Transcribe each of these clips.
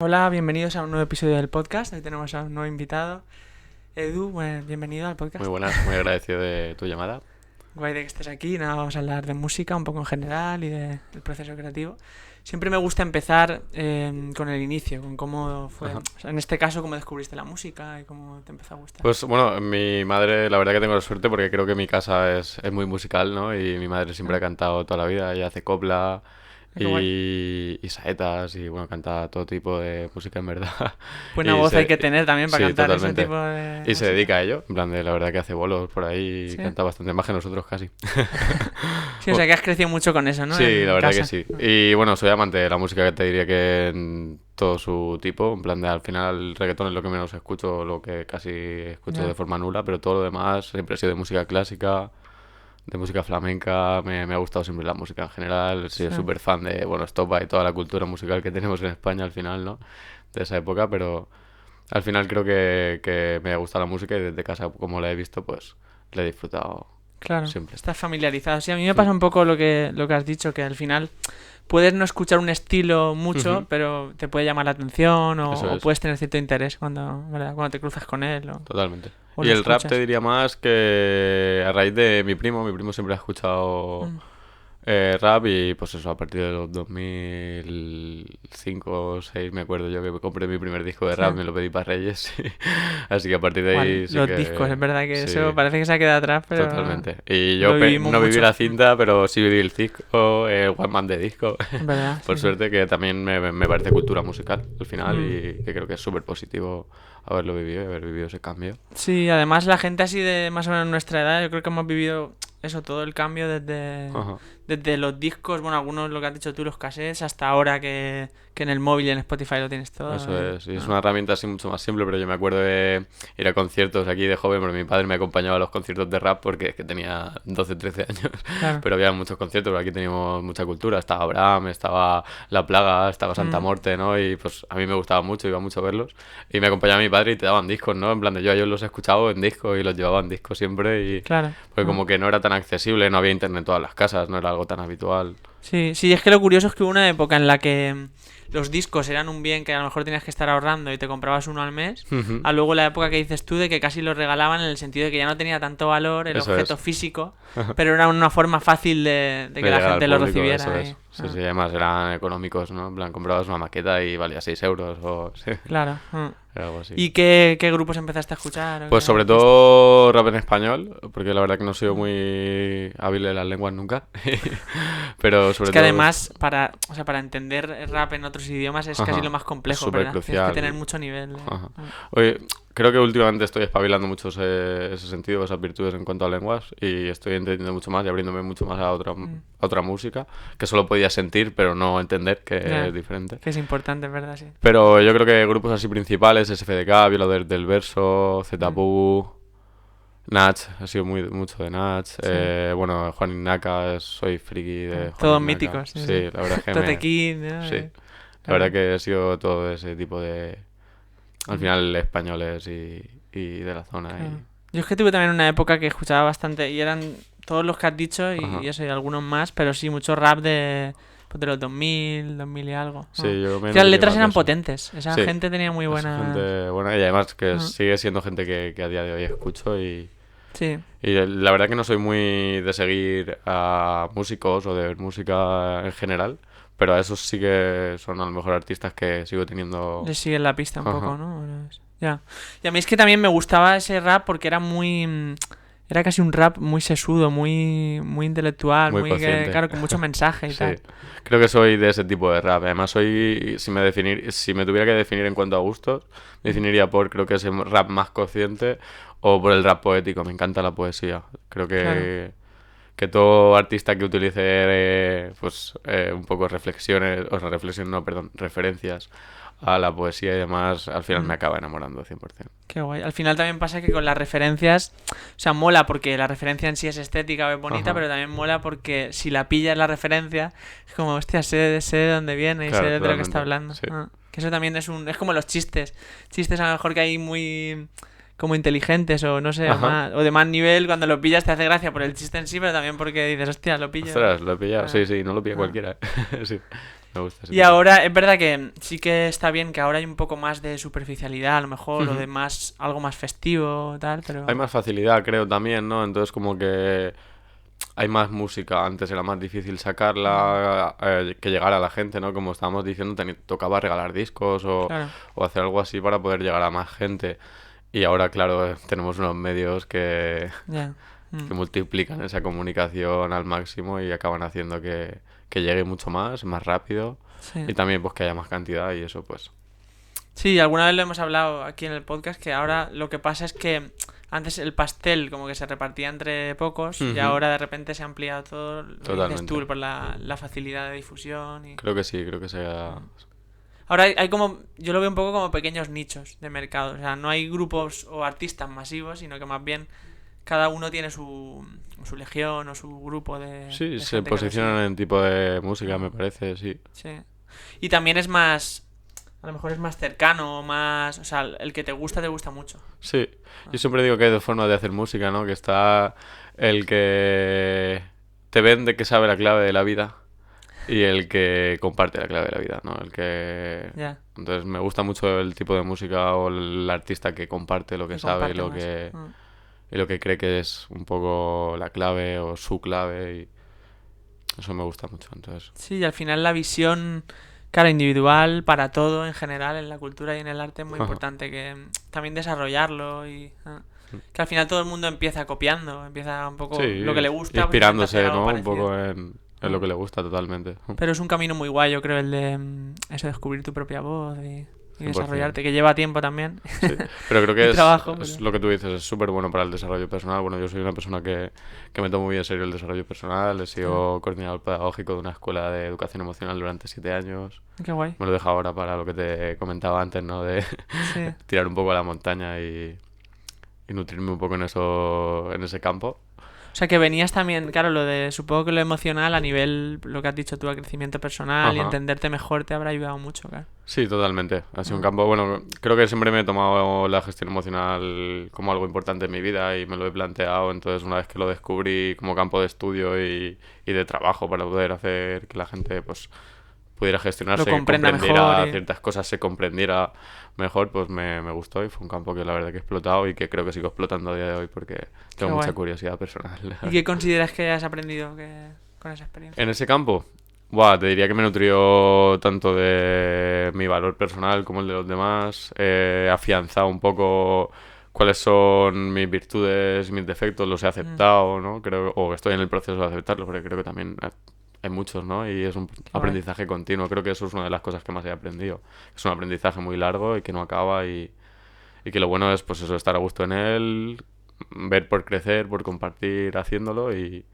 Hola, bienvenidos a un nuevo episodio del podcast. Hoy tenemos a un nuevo invitado. Edu, bienvenido al Muy podcast. buenas, muy agradecido de tu llamada. Guay de que estés aquí. Nada, vamos a hablar de música un poco en general y del proceso creativo. Siempre me gusta empezar con el inicio, con cómo fue, Ajá. o sea, en este caso, cómo descubriste la música y cómo te empezó a gustar. Pues bueno, mi madre, la verdad que tengo la suerte porque creo que mi casa es muy musical, ¿no? Y mi madre siempre ha Ah, cantado toda la vida, ella hace copla qué guay. y saetas y bueno, canta todo tipo de música en verdad. Buena Y voz hay que tener también para sí, cantar ese totalmente. tipo de Y se música. dedica a ello, en plan de la verdad que hace bolos por ahí y Sí. canta bastante más que nosotros casi. Sí, o sea que has crecido mucho con eso, ¿no? Sí, la En verdad que casa. sí. Y bueno, soy amante de la música, que te diría que en todo su tipo. En plan de al final el reggaetón es lo que menos escucho, lo que casi escucho de Ya, forma nula, pero todo lo demás siempre he sido de música clásica, de música flamenca. Me ha gustado siempre la música en general. He sido sí. súper fan de, bueno, Estopa y toda la cultura musical que tenemos en España al final, ¿no? De esa época, pero al final creo que me ha gustado la música y desde casa, como la he visto, pues la he disfrutado Claro, siempre. estás familiarizado. Sí, a mí me Mm. pasa un poco lo que has dicho, que al final puedes no escuchar un estilo mucho, Ujú. pero te puede llamar la atención Eso o es. puedes tener cierto interés cuando, ¿verdad? Cuando te cruzas con él Totalmente. o Y lo el rap te escuchas. diría más que a raíz de mi primo siempre ha escuchado Mm. rap y pues eso, a partir de los 2005 o 2006 me acuerdo yo que me compré mi primer disco de Sí. rap, me lo pedí para Reyes, así que a partir de Igual, ahí sí los discos, es que verdad que eso sí, parece que se ha quedado atrás, pero totalmente. Y lo yo vivimos no viví mucho. la cinta, pero sí viví el disco, el One Man de disco, Es verdad, por sí, sí. suerte que también me parece cultura musical al final Mm. y que creo que es súper positivo haberlo vivido y haber vivido ese cambio. Sí, además la gente así de más o menos nuestra edad, yo creo que hemos vivido eso, todo el cambio Ajá. desde los discos, bueno, algunos lo que has dicho tú, los cassettes, hasta ahora que en el móvil y en Spotify lo tienes todo. Eso es, y es una herramienta así mucho más simple, pero yo me acuerdo de ir a conciertos aquí de joven, porque mi padre me acompañaba a los conciertos de rap porque es que tenía 12 13 años, Claro. pero había muchos conciertos, porque aquí teníamos mucha cultura, estaba Abraham, estaba La Plaga, estaba Santa Mm, Morte, ¿no? Y pues a mí me gustaba mucho, iba mucho a verlos, y me acompañaba mi padre y te daban discos, ¿no? En plan de yo a ellos los he escuchado en discos y los llevaba en discos siempre, y claro. porque Mm. como que no era tan accesible, no había internet en todas las casas, no era algo tan habitual. Sí, sí, es que lo curioso es que hubo una época en la que los discos eran un bien que a lo mejor tenías que estar ahorrando y te comprabas uno al mes, Ujú. a luego la época que dices tú de que casi los regalaban en el sentido de que ya no tenía tanto valor el Eso objeto es. físico, pero era una forma fácil de que De la llegar al gente lo público, eso recibiera. es. Y, Sí, sí, además eran económicos, ¿no? En plan, comprabas una maqueta y valía 6 euros o sí, claro. Mm. era algo así. ¿Y qué grupos empezaste a escuchar o qué Pues sobre artistas? todo rap en español, porque la verdad que no he sido Mm. muy hábil en las lenguas nunca. Pero Es sobre que todo, además, o sea, para entender rap en otros idiomas es casi lo ajá, más es complejo, súper ¿verdad? Tienes que tener crucial. mucho nivel. Ajá. Oye, creo que últimamente estoy espabilando mucho ese sentido, esas virtudes en cuanto a lenguas, y estoy entendiendo mucho más y abriéndome mucho más Mm. a otra música, que solo podía sentir, pero no entender, que es Ya, diferente. que es importante, es verdad, sí. Pero yo creo que grupos así principales, SFDK, Violadores del Verso, Mm. Zetapu, Nach, ha sido mucho de Nach. Sí. Bueno, Juan Ignaca, soy friki de Juan Todos Ignaca. míticos, sí, sí. Sí, la verdad es que me... Totequín, ¿no? Sí, la verdad Claro. que ha sido todo ese tipo de... Al Mm, final españoles y de la zona. claro. Yo es que tuve también una época que escuchaba bastante y eran todos los que has dicho y Ajá. eso y algunos más, pero sí, mucho rap pues de los 2000 y algo. Sí, yo me Es que las nutrí letras más de eran eso. potentes, esa Sí, gente tenía muy esa buenas... gente buena y además que Mm, sigue siendo gente que a día de hoy escucho sí, y la verdad que no soy muy de seguir a músicos o de ver música en general, pero a esos sí que son a lo mejor artistas que sigo teniendo. les sigue la pista un Ajá. poco, ¿no? Ya. Y a mí es que también me gustaba ese rap porque era era casi un rap muy sesudo, muy intelectual, Muy consciente. claro, con mucho mensaje y Sí, tal. creo que soy de ese tipo de rap. Además, soy, si me tuviera que definir en cuanto a gustos, me Mm, definiría por, creo que ese rap más consciente o por el rap poético. Me encanta la poesía. Creo claro. que todo artista que utilice, pues, un poco reflexiones, o sea, reflexiones, no, perdón, referencias a la poesía y demás, al final me Mm. acaba enamorando 100%. Qué guay. Al final también pasa que con las referencias, o sea, mola porque la referencia en sí es estética o es bonita, Ajá, pero también mola porque si la pillas la referencia, es como, hostia, sé de dónde viene y sé claro, de lo que está totalmente. hablando. Sí, Que eso también es como los chistes. Chistes a lo mejor que hay muy como inteligentes o no sé, ajá. o de más nivel, cuando lo pillas te hace gracia por el chiste en sí, pero también porque dices, hostia, lo pillo. Ostras, lo he pillado. Ah, Sí, sí, no lo pilla ah. cualquiera. Sí. Me gusta ese Y tipo. ahora es verdad que sí que está bien que ahora hay un poco más de superficialidad, a lo mejor, o Ujú. de más algo más festivo, tal, Hay pero más facilidad, creo, también, ¿no? Entonces como que hay más música. Antes era más difícil sacarla, que llegara a la gente, ¿no? Como estábamos diciendo, tocaba regalar discos claro, o hacer algo así para poder llegar a más gente. Y ahora, claro, tenemos unos medios ya. que multiplican esa comunicación al máximo y acaban haciendo que llegue mucho más rápido Sí. y también pues que haya más cantidad y eso pues. Sí, alguna vez lo hemos hablado aquí en el podcast que ahora lo que pasa es que antes el pastel como que se repartía entre pocos y Ujú. ahora de repente se ha ampliado todo, lo que dices Totalmente. tú, por la facilidad de difusión y... Creo que sí, creo que sea... Mm. Ahora hay como, yo lo veo un poco como pequeños nichos de mercado, o sea, no hay grupos o artistas masivos, sino que más bien cada uno tiene su legión o su grupo Sí, de se gente que lo posicionan sigue. en tipo de música, me Ah, parece, sí. sí. Y también es más, a lo mejor es más cercano, más, o sea, el que te gusta mucho. Sí, yo Ah, siempre digo que hay dos formas de hacer música, ¿no? Que está el que te vende que sabe la clave de la vida y el que comparte la clave de la vida, ¿no? El que... ya, Entonces me gusta mucho el tipo de música o el artista que comparte lo que que sabe comparte más. Ah. y lo que cree que es un poco la clave o su clave y eso me gusta mucho, entonces... Sí, y al final la visión, claro, individual para todo en general, en la cultura y en el arte es muy importante que también desarrollarlo y que al final todo el mundo empieza copiando, empieza un Sí, poco lo que le gusta, pues intenta hacer inspirándose, algo ¿no? Un parecido. poco en lo Ah. que le gusta totalmente. Pero es un camino muy guay, yo creo, el de eso, descubrir tu propia voz y 100%. desarrollarte, que lleva tiempo también Sí, pero creo y que trabajo, es pero... lo que tú dices, es súper bueno para el desarrollo personal. Bueno, yo soy una persona que me tomo muy en serio el desarrollo personal. He Ah, sido coordinador pedagógico de una escuela de educación emocional durante 7 años. qué guay. Me lo dejo ahora para lo que te comentaba antes, ¿no? De Sí. tirar un poco a la montaña y nutrirme un poco en ese campo. O sea, que venías también, claro, lo de, supongo que lo emocional a nivel, lo que has dicho tú, al crecimiento personal y Ajá. entenderte mejor te habrá ayudado mucho, claro. Sí, totalmente. Ha sido un Ah, campo, bueno, creo que siempre me he tomado la gestión emocional como algo importante en mi vida y me lo he planteado. Entonces, una vez que lo descubrí como campo de estudio y de trabajo para poder hacer que la gente pues pudiera lo gestionarse, que comprenda mejor comprendiera y... ciertas cosas, se comprendiera mejor, pues me gustó y fue un campo que la verdad que he explotado y que creo que sigo explotando a día de hoy porque Qué tengo mucha guay. curiosidad personal. ¿Y qué consideras que has aprendido con esa experiencia? En ese campo, buah, te diría que me nutrió tanto de mi valor personal como el de los demás. He afianzado un poco cuáles son mis virtudes, mis defectos, los he Mm, aceptado, ¿no? Creo, o estoy en el proceso de aceptarlos, porque creo que también hay muchos, ¿no? Y es un qué guay. aprendizaje continuo. Creo que eso es una de las cosas que más he aprendido. Es un aprendizaje muy largo y que no acaba y que lo bueno es, pues eso, estar a gusto en él, ver por crecer, por compartir haciéndolo y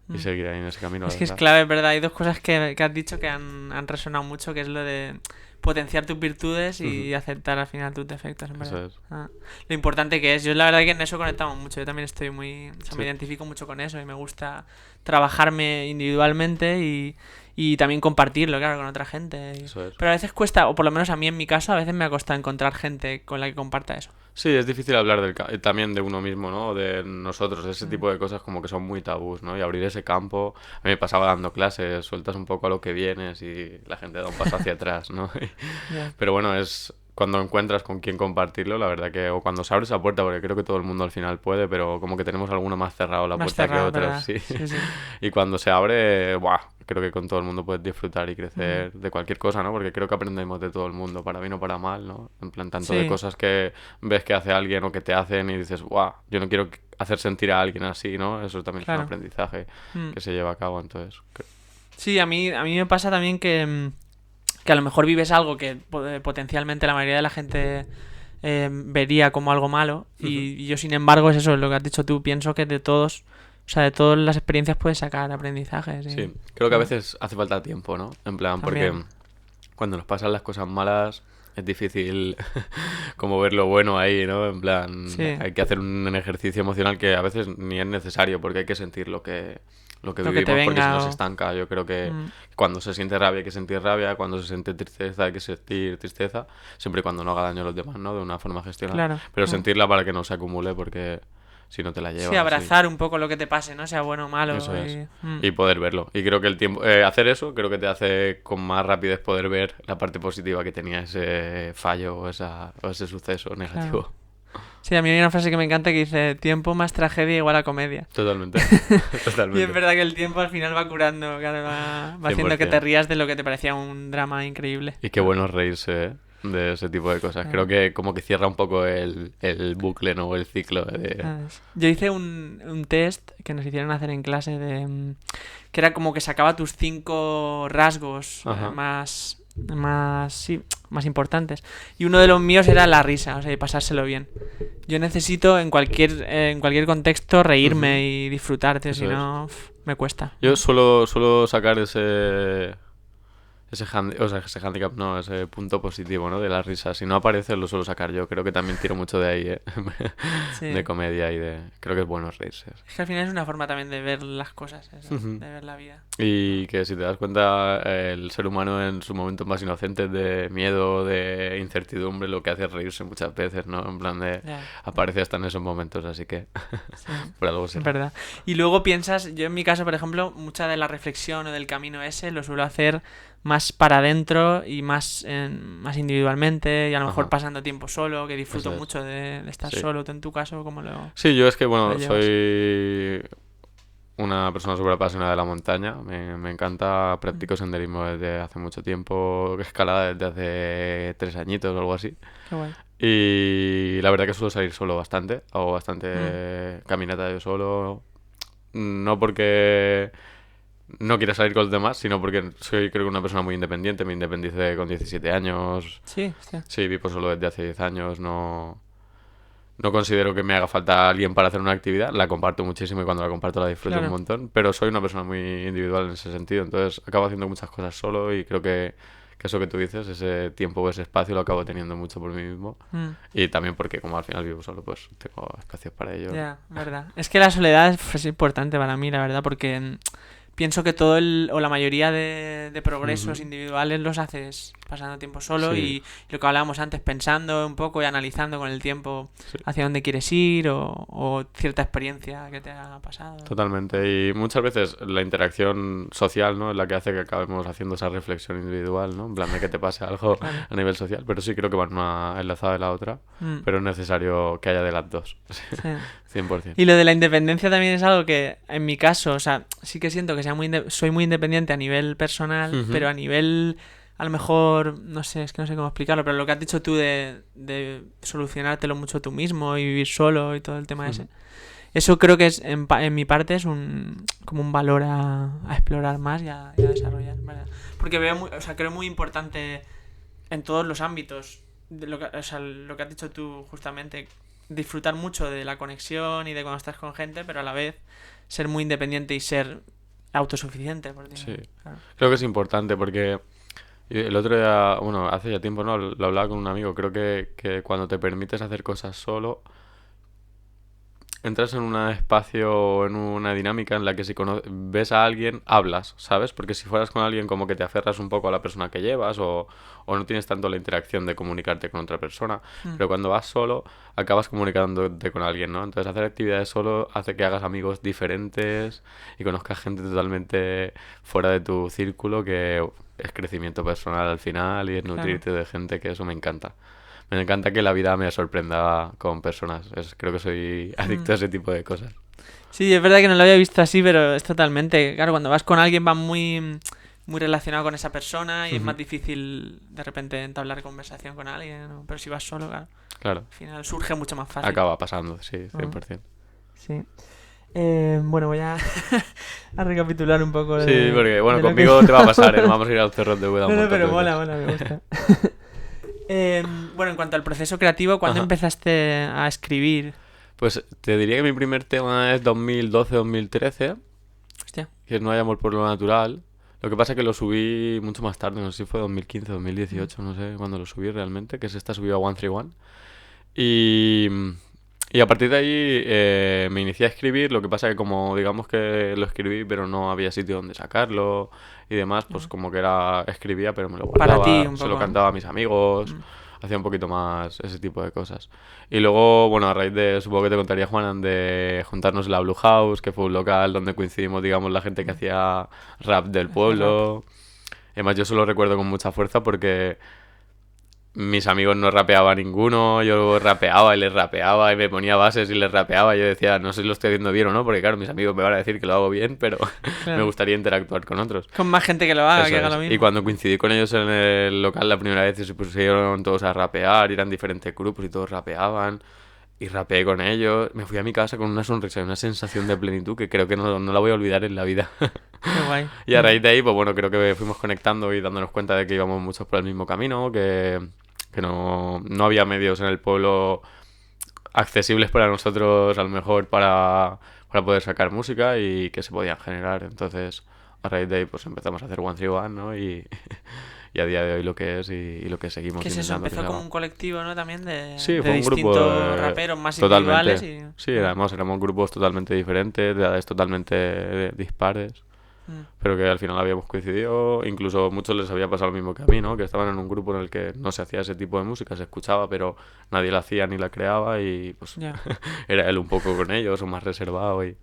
Mm. seguir ahí en ese camino, la Es que es verdad. clave, ¿verdad? Hay dos cosas que has dicho que han resonado mucho, que es lo de potenciar tus virtudes Ujú. y aceptar al final tus defectos, en verdad. Eso es. Ah, lo importante que es. Yo la verdad que en eso conectamos mucho. Yo también estoy muy... O sea, me Sí, identifico mucho con eso y me gusta trabajarme individualmente y también compartirlo, claro, con otra gente. eso es. Pero a veces cuesta, o por lo menos a mí en mi caso, a veces me ha costado encontrar gente con la que comparta eso. Sí, es difícil hablar también de uno mismo, ¿no? De nosotros, de ese Mm, tipo de cosas como que son muy tabús, ¿no? Y abrir ese campo, a mí me pasaba dando clases, sueltas un poco a lo que vienes y la gente da un paso hacia atrás, ¿no? ya. Pero bueno, es cuando encuentras con quién compartirlo, la verdad que, o cuando se abre esa puerta, porque creo que todo el mundo al final puede, pero como que tenemos alguno más cerrado la Más puerta que cerrado, otros, ¿verdad? sí. Sí, sí. Y cuando se abre, ¡buah! Creo que con todo el mundo puedes disfrutar y Mm, crecer de cualquier cosa, ¿no? Porque creo que aprendemos de todo el mundo, para bien o para mal, ¿no? En plan, tanto de sí, cosas que ves que hace alguien o que te hacen y dices, ¡buah! Yo no quiero hacer sentir a alguien así, ¿no? Eso también es un claro. aprendizaje Mm. que se lleva a cabo, entonces. Sí, a mí me pasa también que a lo mejor vives algo que potencialmente la mayoría de la gente vería como algo malo y yo sin embargo es eso, lo que has dicho tú, pienso que de todos, o sea, de todas las experiencias puedes sacar aprendizajes y Sí, creo que a ah, veces hace falta tiempo, ¿no? En plan, porque también, cuando nos pasan las cosas malas es difícil como ver lo bueno ahí, ¿no? En plan, sí, hay que hacer un ejercicio emocional que a veces ni es necesario porque hay que sentir lo que lo que te vivimos porque si no venga se o... estanca. Yo creo que Mm, cuando se siente rabia hay que sentir rabia, cuando se siente tristeza hay que sentir tristeza, siempre y cuando no haga daño a los demás, ¿no? De una forma gestionada. claro, Pero sentirla para que no se acumule porque si no te la llevas. Sí, abrazar un poco lo que te pase, ¿no? Sea bueno o malo. Eso es. Y poder verlo. Y creo que el tiempo, hacer eso creo que te hace con más rapidez poder ver la parte positiva que tenía ese fallo o ese suceso negativo. Claro. Sí, a mí hay una frase que me encanta que dice: tiempo más tragedia igual a comedia. Totalmente. Y es verdad que el tiempo al final va curando, claro, va haciendo que te 100%. rías de lo que te parecía un drama increíble. Y qué bueno es reírse de ese tipo de cosas. Creo que como que cierra un poco el bucle, ¿no? O el ciclo de... Yo hice un test que nos hicieron hacer en clase que era como que sacaba tus 5 rasgos Ajá. más importantes. Y uno de los míos era la risa, o sea, y pasárselo bien. Yo necesito en cualquier contexto reírme y disfrutarte, Eso si no me cuesta. Yo suelo sacar ese handicap, no, ese punto positivo, ¿no? De la risa. Si no aparece, lo suelo sacar yo. Creo que también tiro mucho de ahí, ¿eh? Sí. De comedia y de... Creo que es bueno reírse. Es que al final es una forma también de ver las cosas, eso, de ver la vida. Y que si te das cuenta, el ser humano en sus momentos más inocentes de miedo, de incertidumbre, lo que hace es reírse muchas veces, ¿no? En plan de... Ya. Aparece hasta en esos momentos, así que... Sí. por algo Es será. verdad. Y luego piensas, yo en mi caso, por ejemplo, mucha de la reflexión o del camino ese lo suelo hacer más para adentro y más individualmente, y a lo mejor Ajá. pasando tiempo solo, que disfruto Eso es. mucho de estar Sí. solo. ¿Tú en tu caso cómo lo...? Sí, yo es que, bueno, lo llevas? soy una persona súper apasionada de la montaña. Me encanta, practico senderismo desde hace mucho tiempo, escalada desde hace 3 añitos o algo así. Qué guay. Y la verdad que suelo salir solo bastante, hago bastante caminata yo solo. No porque no quiera salir con los demás, sino porque soy creo que una persona muy independiente. Me independicé con 17 años. Sí, hostia. Sí, vivo solo desde hace 10 años. No considero que me haga falta alguien para hacer una actividad. La comparto muchísimo y cuando la comparto la disfruto Claro. un montón. Pero soy una persona muy individual en ese sentido. Entonces acabo haciendo muchas cosas solo y creo que eso que tú dices, ese tiempo o ese espacio lo acabo teniendo mucho por mí mismo. Y también porque como al final vivo solo, pues tengo espacios para ello. Ya, verdad. Es que la soledad es importante para mí, la verdad, porque pienso que o la mayoría de progresos individuales los haces pasando tiempo solo Sí. y lo que hablábamos antes, pensando un poco y analizando con el tiempo Sí. hacia dónde quieres ir o cierta experiencia que te ha pasado. Totalmente. Y muchas veces la interacción social, ¿no? Es la que hace que acabemos haciendo esa reflexión individual, ¿no? En plan de que te pase algo Claro. a nivel social. Pero sí creo que van una enlazada de la otra. Mm, Pero es necesario que haya de las dos. sí. 100%. Y lo de la independencia también es algo que, en mi caso, o sea, sí que siento que soy muy independiente a nivel personal, Ujú. pero a nivel, a lo mejor, no sé, es que no sé cómo explicarlo, pero lo que has dicho tú de solucionártelo mucho tú mismo y vivir solo y todo el tema ese, eso creo que es, en mi parte, es como un valor a explorar más y a desarrollar, ¿verdad? Porque creo muy importante en todos los ámbitos, lo que has dicho tú justamente, disfrutar mucho de la conexión y de cuando estás con gente, pero a la vez ser muy independiente y ser autosuficiente. Sí. Claro. Creo que es importante porque el otro día, bueno, hace ya tiempo, ¿no? Lo hablaba con un amigo. Creo que cuando te permites hacer cosas solo, entras en un espacio, en una dinámica en la que si ves a alguien, hablas, ¿sabes? Porque si fueras con alguien como que te aferras un poco a la persona que llevas o no tienes tanto la interacción de comunicarte con otra persona. Pero cuando vas solo, acabas comunicándote con alguien, ¿no? Entonces hacer actividades solo hace que hagas amigos diferentes y conozcas gente totalmente fuera de tu círculo, que es crecimiento personal al final y es nutrirte de gente, que eso me encanta. Me encanta que la vida me sorprenda con personas. Creo que soy adicto a ese tipo de cosas. Sí, es verdad que no lo había visto así, pero es totalmente... Claro, cuando vas con alguien vas muy relacionado con esa persona y es más difícil de repente entablar conversación con alguien, ¿no? Pero si vas solo, Claro. al final surge mucho más fácil. Acaba pasando, sí, 100%. Sí. Bueno, voy a recapitular un poco. Sí, porque bueno, de lo conmigo que... te va a pasar, ¿eh? Vamos a ir al cerro de Úbeda un No, montón pero de mola, veces. me gusta. Bueno, en cuanto al proceso creativo, ¿cuándo Ajá. empezaste a escribir? Pues te diría que mi primer tema es 2012-2013, Hostia. que es No hay amor por lo natural. Lo que pasa es que lo subí mucho más tarde, no sé si fue 2015, 2018, no sé cuándo lo subí realmente, que está subido a 131. Y a partir de ahí me inicié a escribir. Lo que pasa que como digamos que lo escribí pero no había sitio donde sacarlo y demás, pues como que escribía pero me lo Para guardaba, ti, un se lo poco, cantaba a mis amigos, hacía un poquito más ese tipo de cosas. Y luego, bueno, a raíz de, supongo que te contaría Juanan, de juntarnos en la Blue House, que fue un local donde coincidimos, digamos, la gente que hacía rap del Hacer rap. pueblo. Además, yo eso lo recuerdo con mucha fuerza porque mis amigos no rapeaba ninguno, yo rapeaba y les rapeaba y me ponía bases y les rapeaba. Y yo decía, no sé si lo estoy haciendo bien o no, porque claro, mis amigos me van a decir que lo hago bien, pero me Claro. gustaría interactuar con otros. Con más gente que lo haga, Eso que haga es. lo Y mismo. cuando coincidí con ellos en el local la primera vez y se pusieron todos a rapear, y eran diferentes grupos y todos rapeaban. Y rapeé con ellos. Me fui a mi casa con una sonrisa y una sensación de plenitud que creo que no la voy a olvidar en la vida. Qué guay. Y a raíz de ahí, pues bueno, creo que fuimos conectando y dándonos cuenta de que íbamos muchos por el mismo camino, que no había medios en el pueblo accesibles para nosotros, a lo mejor para poder sacar música y que se podían generar. Entonces, a raíz de ahí, pues empezamos a hacer One Three One, ¿no? Y a día de hoy lo que es y lo que seguimos ¿Qué es eso? intentando que se Empezó como haga. un colectivo, ¿no? También Sí, de fue un grupo distintos raperos más totalmente. individuales y... Sí, además éramos grupos totalmente diferentes, de edades totalmente dispares, Mm. pero que al final habíamos coincidido. Incluso a muchos les había pasado lo mismo que a mí, ¿no? Que estaban en un grupo en el que no se hacía ese tipo de música, se escuchaba, pero nadie la hacía ni la creaba y pues Ya. era él un poco con ellos o más reservado y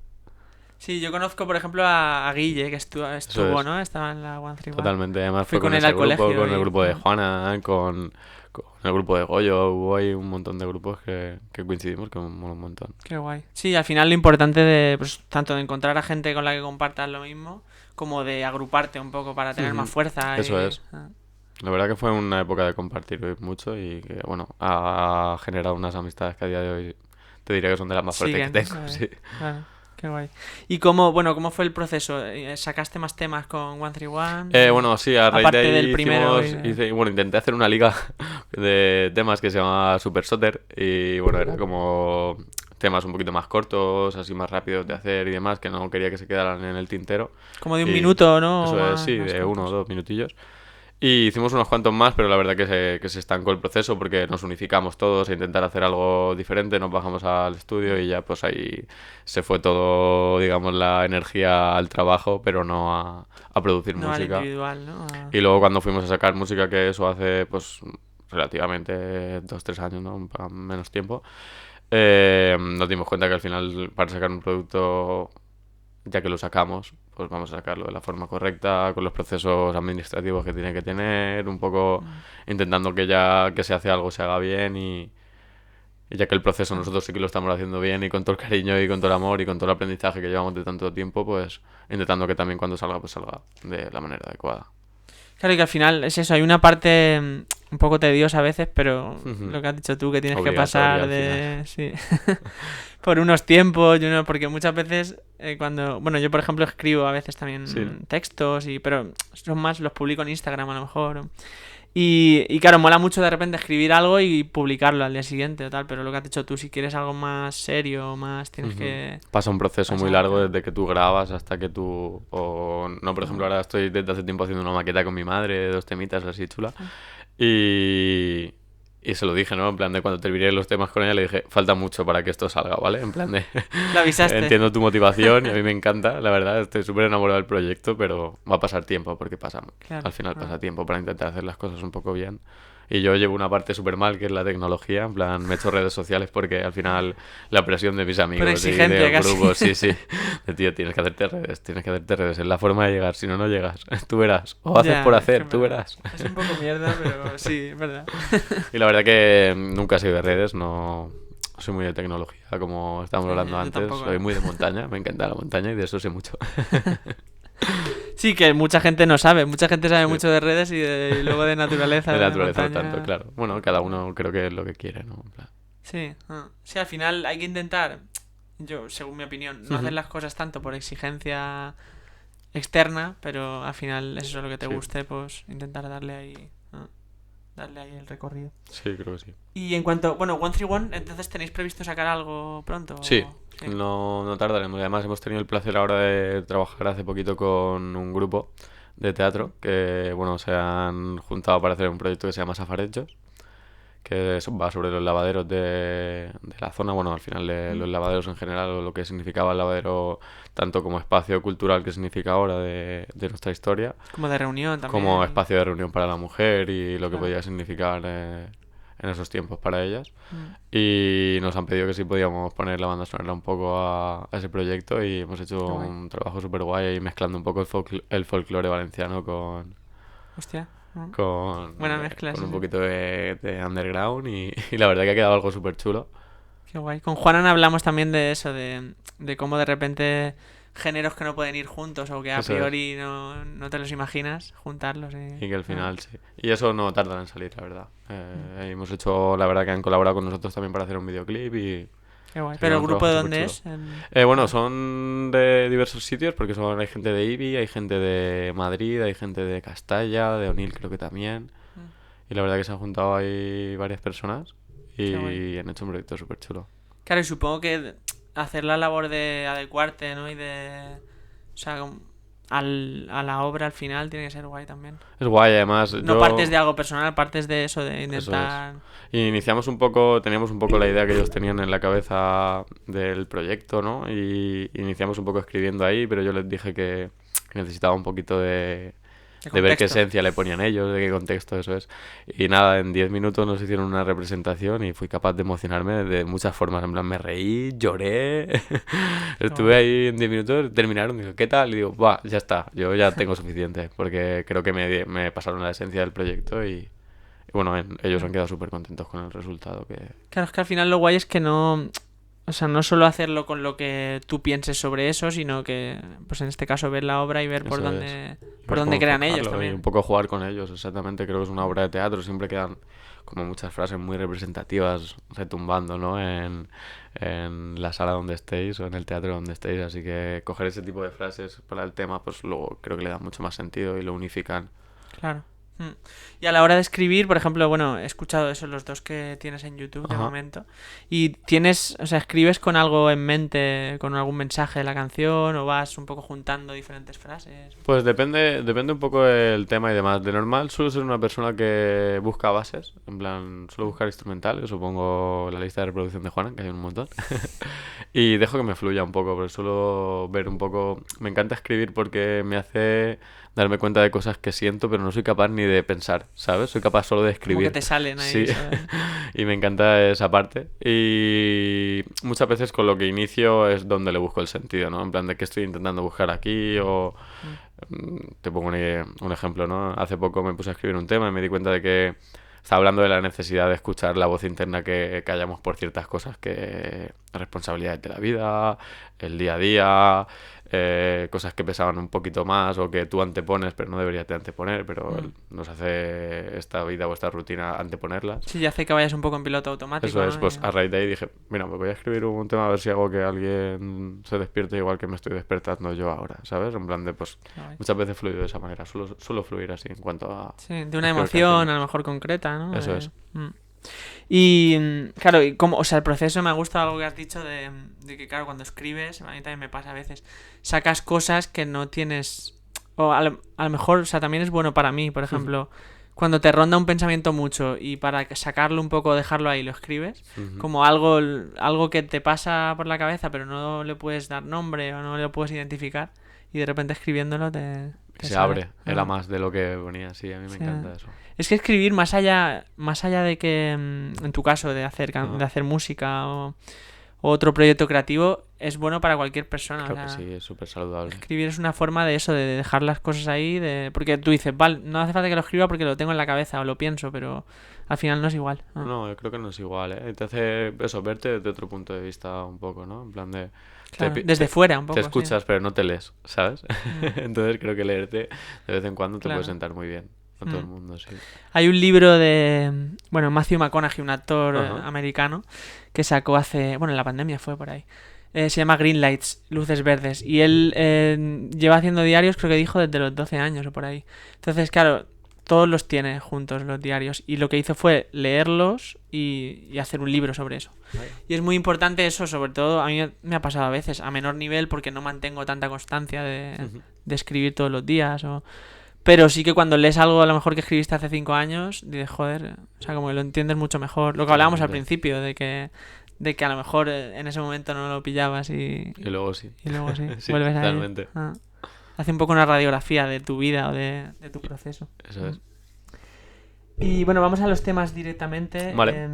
Sí, yo conozco, por ejemplo, a Guille, que estuvo, eso es. ¿no? Estaba en la One Three One. Totalmente. Además Fui fue con con él ese al grupo, colegio con el y... grupo de Juana, con el grupo de Goyo, hubo ahí un montón de grupos que coincidimos, que mola un montón. Qué guay. Sí, al final lo importante de, pues, tanto de encontrar a gente con la que compartas lo mismo, como de agruparte un poco para tener más Ujú. fuerza Eso y... es. La verdad que fue una época de compartir mucho y que, bueno, ha generado unas amistades que a día de hoy te diré que son de las más fuertes que Siguen, tengo, sí. claro. Qué guay. ¿Y cómo fue el proceso? ¿Sacaste más temas con One Three One? Bueno, sí, a raíz de Aparte del ahí primero bueno, intenté hacer una liga de temas que se llamaba Super Sotter y bueno, era como temas un poquito más cortos, así más rápidos de hacer y demás, que no quería que se quedaran en el tintero. como de un Y minuto, ¿no? O eso es, sí, más de uno o cortos. dos minutillos. Y hicimos unos cuantos más, pero la verdad que se estancó el proceso porque nos unificamos todos a intentar hacer algo diferente, nos bajamos al estudio y ya pues ahí se fue todo, digamos, la energía al trabajo, pero no a producir No al música. individual, ¿no? Y luego cuando fuimos a sacar música, que eso hace pues relativamente 2-3 años, ¿no? Menos tiempo, nos dimos cuenta que al final para sacar un producto, ya que lo sacamos, pues vamos a sacarlo de la forma correcta, con los procesos administrativos que tiene que tener, un poco intentando que ya que se hace algo se haga bien y ya que el proceso nosotros sí que lo estamos haciendo bien y con todo el cariño y con todo el amor y con todo el aprendizaje que llevamos de tanto tiempo, pues intentando que también cuando salga, pues salga de la manera adecuada. Claro, y que al final es eso, hay una parte un poco tediosa a veces, pero Ujú. lo que has dicho tú, que tienes que Obligatoria pasar al de... Sí. por unos tiempos, porque muchas veces cuando... Bueno, yo por ejemplo escribo a veces también Sí. textos, pero son más, los publico en Instagram a lo mejor. Y claro, mola mucho de repente escribir algo y publicarlo al día siguiente o tal, pero lo que has dicho tú, si quieres algo más serio, más tienes Ujú. que... Pasa un proceso muy pasar, largo claro. desde que tú grabas hasta que tú... O no, por ejemplo, ahora estoy desde hace tiempo haciendo una maqueta con mi madre, de 2 temitas así chula. Y... Y se lo dije, ¿no? En plan de cuando terminé los temas con ella, le dije, falta mucho para que esto salga, ¿vale? En plan de... Lo avisaste. Entiendo tu motivación y a mí me encanta, la verdad, estoy súper enamorado del proyecto, pero va a pasar tiempo porque Claro, al final claro. pasa tiempo para intentar hacer las cosas un poco bien. Y yo llevo una parte súper mal, que es la tecnología, en plan, me echo redes sociales porque al final la presión de mis amigos y exigencia de casi. grupos, sí, sí, de tío, tienes que hacerte redes, es la forma de llegar, si no, no llegas, tú verás, o haces Ya, por es hacer, que tú es verdad. verás. Es un poco mierda, pero sí, es verdad. Y la verdad que nunca he sido de redes, no soy muy de tecnología, como estábamos Sí, hablando yo antes, tampoco, soy muy de montaña, me encanta la montaña y de eso sé mucho. Sí, que mucha gente no sabe. Mucha gente sabe Sí. mucho de redes y luego de naturaleza. De de naturaleza no montaña. tanto, claro. Bueno, cada uno creo que es lo que quiere, ¿no? En plan, Sí, sí, al final hay que intentar, yo, según mi opinión, no hacer las cosas tanto por exigencia externa, pero al final eso es lo que te Sí. guste, pues intentar darle ahí el recorrido. sí, creo que sí. Y en cuanto, bueno, One Three One, entonces tenéis previsto sacar algo pronto. Sí, Sí. no tardaremos. Además, hemos tenido el placer ahora de trabajar hace poquito con un grupo de teatro que, bueno, se han juntado para hacer un proyecto que se llama Safarechos, que va sobre los lavaderos de la zona, bueno, al final de los lavaderos en general, o lo que significaba el lavadero tanto como espacio cultural que significa ahora de nuestra historia, Como de reunión también. como espacio de reunión para la mujer y lo que Claro. podía significar en esos tiempos para ellas. Y nos han pedido que si podíamos poner la banda sonora un poco a ese proyecto y hemos hecho Qué guay. un trabajo súper guay ahí mezclando un poco el folclore valenciano Hostia. Buena mezcla, con sí, un sí. poquito de underground y la verdad que ha quedado algo súper chulo. Qué guay. Con Juanan hablamos también de eso, de cómo de repente géneros que no pueden ir juntos o que a Eso es. priori no te los imaginas, juntarlos Y que al final sí. Y eso no tarda en salir, la verdad. Hemos hecho, la verdad que han colaborado con nosotros también para hacer un videoclip y Qué guay. se ¿Pero queda el un grupo de trabajo dónde superchulo. es? Bueno, son de diversos sitios porque hay gente de Ibi, hay gente de Madrid, hay gente de Castalla, de Onil creo que también. Y la verdad que se han juntado ahí varias personas Qué guay. y han hecho un proyecto súper chulo. Claro, y supongo que hacer la labor de adecuarte, ¿no? O sea, a la obra al final tiene que ser guay también. Es guay, además. No partes de algo personal, partes de eso, de Eso es. intentar... Y teníamos un poco la idea que ellos tenían en la cabeza del proyecto, ¿no? Y iniciamos un poco escribiendo ahí, pero yo les dije que necesitaba un poquito de ver qué contexto. esencia le ponían ellos, de qué contexto eso es. Y nada, en 10 minutos nos hicieron una representación y fui capaz de emocionarme de muchas formas. En plan, me reí, lloré. Estuve ahí en 10 minutos, terminaron, digo, ¿qué tal? Y digo, va, ya está, yo ya tengo suficiente, porque creo que me pasaron la esencia del proyecto y bueno, ellos han quedado súper contentos con el resultado. Claro, es que al final lo guay es que no... O sea, no solo hacerlo con lo que tú pienses sobre eso, sino que, pues en este caso, ver la obra y ver por Eso dónde, es. por Ver dónde cómo crean ellos enfocarlo y también. un poco jugar con ellos, exactamente. Creo que es una obra de teatro, siempre quedan como muchas frases muy representativas retumbando, ¿no? En la sala donde estéis o en el teatro donde estéis. Así que coger ese tipo de frases para el tema, pues luego creo que le da mucho más sentido y lo unifican. Claro. Y a la hora de escribir, por ejemplo, bueno, he escuchado eso, los dos que tienes en YouTube de Ajá. momento. Y tienes, o sea, escribes con algo en mente, con algún mensaje de la canción, o vas un poco juntando diferentes frases. Pues depende un poco del tema y demás. De normal suelo ser una persona que busca bases, en plan, suelo buscar instrumentales, supongo la lista de reproducción de Juana, que hay un montón. Y dejo que me fluya un poco, pero suelo ver un poco... Me encanta escribir porque me hace darme cuenta de cosas que siento, pero no soy capaz ni de pensar, ¿sabes? Soy capaz solo de Como que escribir. te salen ahí, Sí, ¿sabes? y me encanta esa parte. Y muchas veces con lo que inicio es donde le busco el sentido, ¿no? En plan de qué estoy intentando buscar aquí o... Te pongo un ejemplo, ¿no? Hace poco me puse a escribir un tema y me di cuenta de que estaba hablando de la necesidad de escuchar la voz interna que callamos por ciertas cosas, que responsabilidades de la vida, el día a día, cosas que pesaban un poquito más o que tú antepones pero no deberías de anteponer, pero nos hace esta vida o esta rutina anteponerlas. Sí, ya hace que vayas un poco en piloto automático, Eso es, ¿no? pues a raíz de ahí dije, mira, me voy a escribir un tema a ver si hago que alguien se despierte igual que me estoy despertando yo ahora, ¿sabes? En plan de, pues, Guay. muchas veces fluyo de esa manera, suelo fluir así en cuanto a Sí, de una escribir emoción canciones. a lo mejor concreta, ¿no? Eso es. Y claro, y como, o sea, el proceso me ha gustado algo que has dicho de que, claro, cuando escribes, a mí también me pasa a veces, sacas cosas que no tienes, o a lo mejor, o sea, también es bueno para mí, por ejemplo, cuando te ronda un pensamiento mucho y para sacarlo un poco, dejarlo ahí, lo escribes, como algo que te pasa por la cabeza, pero no le puedes dar nombre o no lo puedes identificar, y de repente escribiéndolo te Se sale. abre, era más de lo que ponía, sí, a mí me Sí. encanta eso. Es que escribir más allá de que, en tu caso, de hacer música o otro proyecto creativo, es bueno para cualquier persona. Creo O que sea, sí, es súper saludable. escribir es una forma de eso, de dejar las cosas ahí, porque tú dices, vale, no hace falta que lo escriba porque lo tengo en la cabeza o lo pienso, pero al final no es igual. No, yo creo que no es igual, ¿eh? Te hace eso, verte desde otro punto de vista un poco, ¿no? En plan de... Claro, desde fuera un poco. Te escuchas, pero no te lees, ¿sabes? Mm. Entonces creo que leerte de vez en cuando te Claro. puede sentar muy bien. A todo el mundo, sí. Hay un libro de, bueno, Matthew McConaughey, un actor Ajá. americano, que sacó bueno, en la pandemia fue por ahí. Se llama Green Lights, luces verdes. Y él lleva haciendo diarios, creo que dijo, desde los 12 años o por ahí. Entonces, claro, todos los tiene juntos los diarios. Y lo que hizo fue leerlos y hacer un libro sobre eso. Vaya. Y es muy importante eso, sobre todo, a mí me ha pasado a veces, a menor nivel, porque no mantengo tanta constancia de escribir todos los días o... Pero sí que cuando lees algo a lo mejor que escribiste hace 5 años, dices, joder, o sea, como que lo entiendes mucho mejor. Lo que hablábamos al principio, de que a lo mejor en ese momento no lo pillabas y luego sí. Y luego sí, Sí, vuelves totalmente. a ello. Hace un poco una radiografía de tu vida o de tu proceso. Eso es. Y bueno, vamos a los temas directamente. Vale.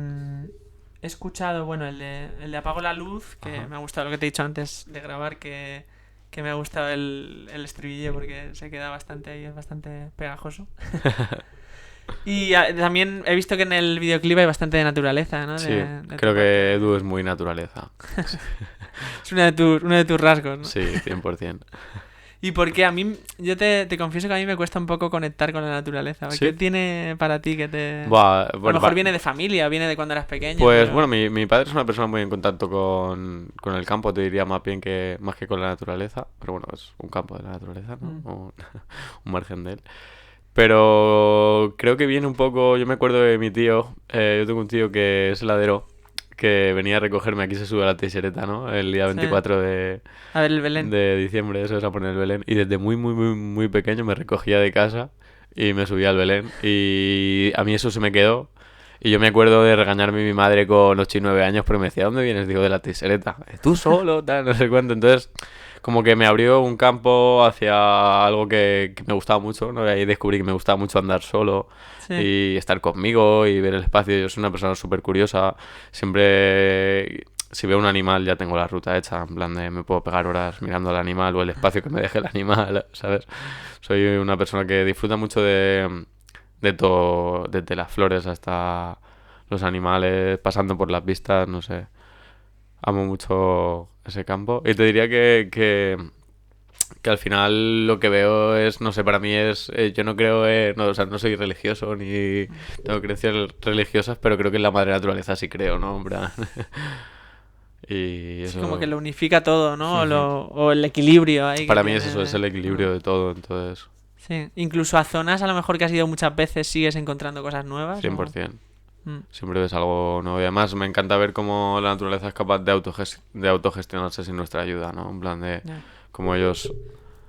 He escuchado, bueno, el de Apago la luz, que me ha gustado lo que te he dicho antes de grabar, que me ha gustado el estribillo porque se queda bastante ahí, es bastante pegajoso. Y también he visto que en el videoclip hay bastante de naturaleza, ¿no? Sí, De creo tu que parte. Edu es muy naturaleza. Es uno de tus rasgos, ¿no? Sí, 100%. Y porque yo te confieso que a mí me cuesta un poco conectar con la naturaleza. ¿Qué ¿Sí? tiene para ti que te... Buah, A lo bueno, mejor viene de familia, viene de cuando eras pequeño, pues pero... bueno, mi padre es una persona muy en contacto con el campo, te diría más que con la naturaleza. Pero bueno, es un campo de la naturaleza, ¿no? Un margen de él. Pero creo que viene un poco. Yo me acuerdo de mi tío. Yo tengo un tío que es heladero. Que venía a recogerme. Aquí se sube a la tisereta, ¿no? El día Sí. 24 de A ver, el Belén. diciembre. Eso es a poner el Belén. Y desde muy, muy, muy, muy pequeño me recogía de casa. Y me subía al Belén. Y a mí eso se me quedó. Y yo me acuerdo de regañarme a mi madre con 8 y 9 años. Pero me decía, ¿dónde vienes? Digo, de la tisereta. Tú solo, tal, no sé cuánto. Entonces, como que me abrió un campo hacia algo que me gustaba mucho, ¿no? Y ahí descubrí que me gustaba mucho andar solo Sí. y estar conmigo y ver el espacio. Yo soy una persona súper curiosa. Siempre, si veo un animal, ya tengo la ruta hecha. En plan de me puedo pegar horas mirando al animal o el espacio que me deje el animal, ¿sabes? Soy una persona que disfruta mucho de todo, desde las flores hasta los animales, pasando por las vistas, no sé. Amo mucho ese campo. Y te diría que al final lo que veo es, no sé, para mí es, yo no creo, no, o sea, no soy religioso ni tengo creencias religiosas, pero creo que en la madre naturaleza sí creo, ¿no? En plan, y Sí, como que eso, lo unifica todo, ¿no? O el equilibrio ahí que para mí tiene. es eso, es el equilibrio de todo, entonces, Sí. Incluso a zonas a lo mejor que has ido muchas veces sigues encontrando cosas nuevas. 100%. Mm. Siempre ves algo nuevo. Y además me encanta ver cómo la naturaleza es capaz de de autogestionarse sin nuestra ayuda, ¿no? En plan de Ya. como ellos.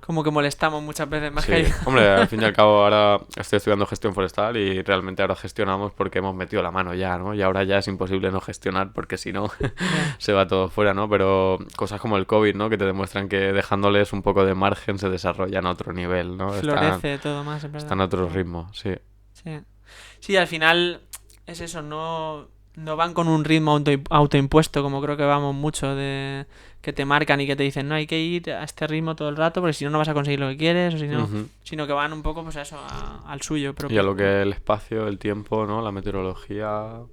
Como que molestamos muchas veces más Sí, que ayudar. hombre, al fin y al cabo ahora estoy estudiando gestión forestal y realmente ahora gestionamos porque hemos metido la mano ya, ¿no? Y ahora ya es imposible no gestionar porque si no Ya. se va todo fuera, ¿no? Pero cosas como el COVID, ¿no? Que te demuestran que dejándoles un poco de margen se desarrollan a otro nivel, ¿no? Florece todo más, en verdad. Están a otro Sí. ritmo, sí. Sí. Sí, al final es eso, no van con un ritmo autoimpuesto, como creo que vamos mucho, de que te marcan y que te dicen, no, hay que ir a este ritmo todo el rato, porque si no, no vas a conseguir lo que quieres, o si no, Ujú. sino que van un poco, pues a eso, al suyo Y propio. a lo que el espacio, el tiempo, ¿no? La meteorología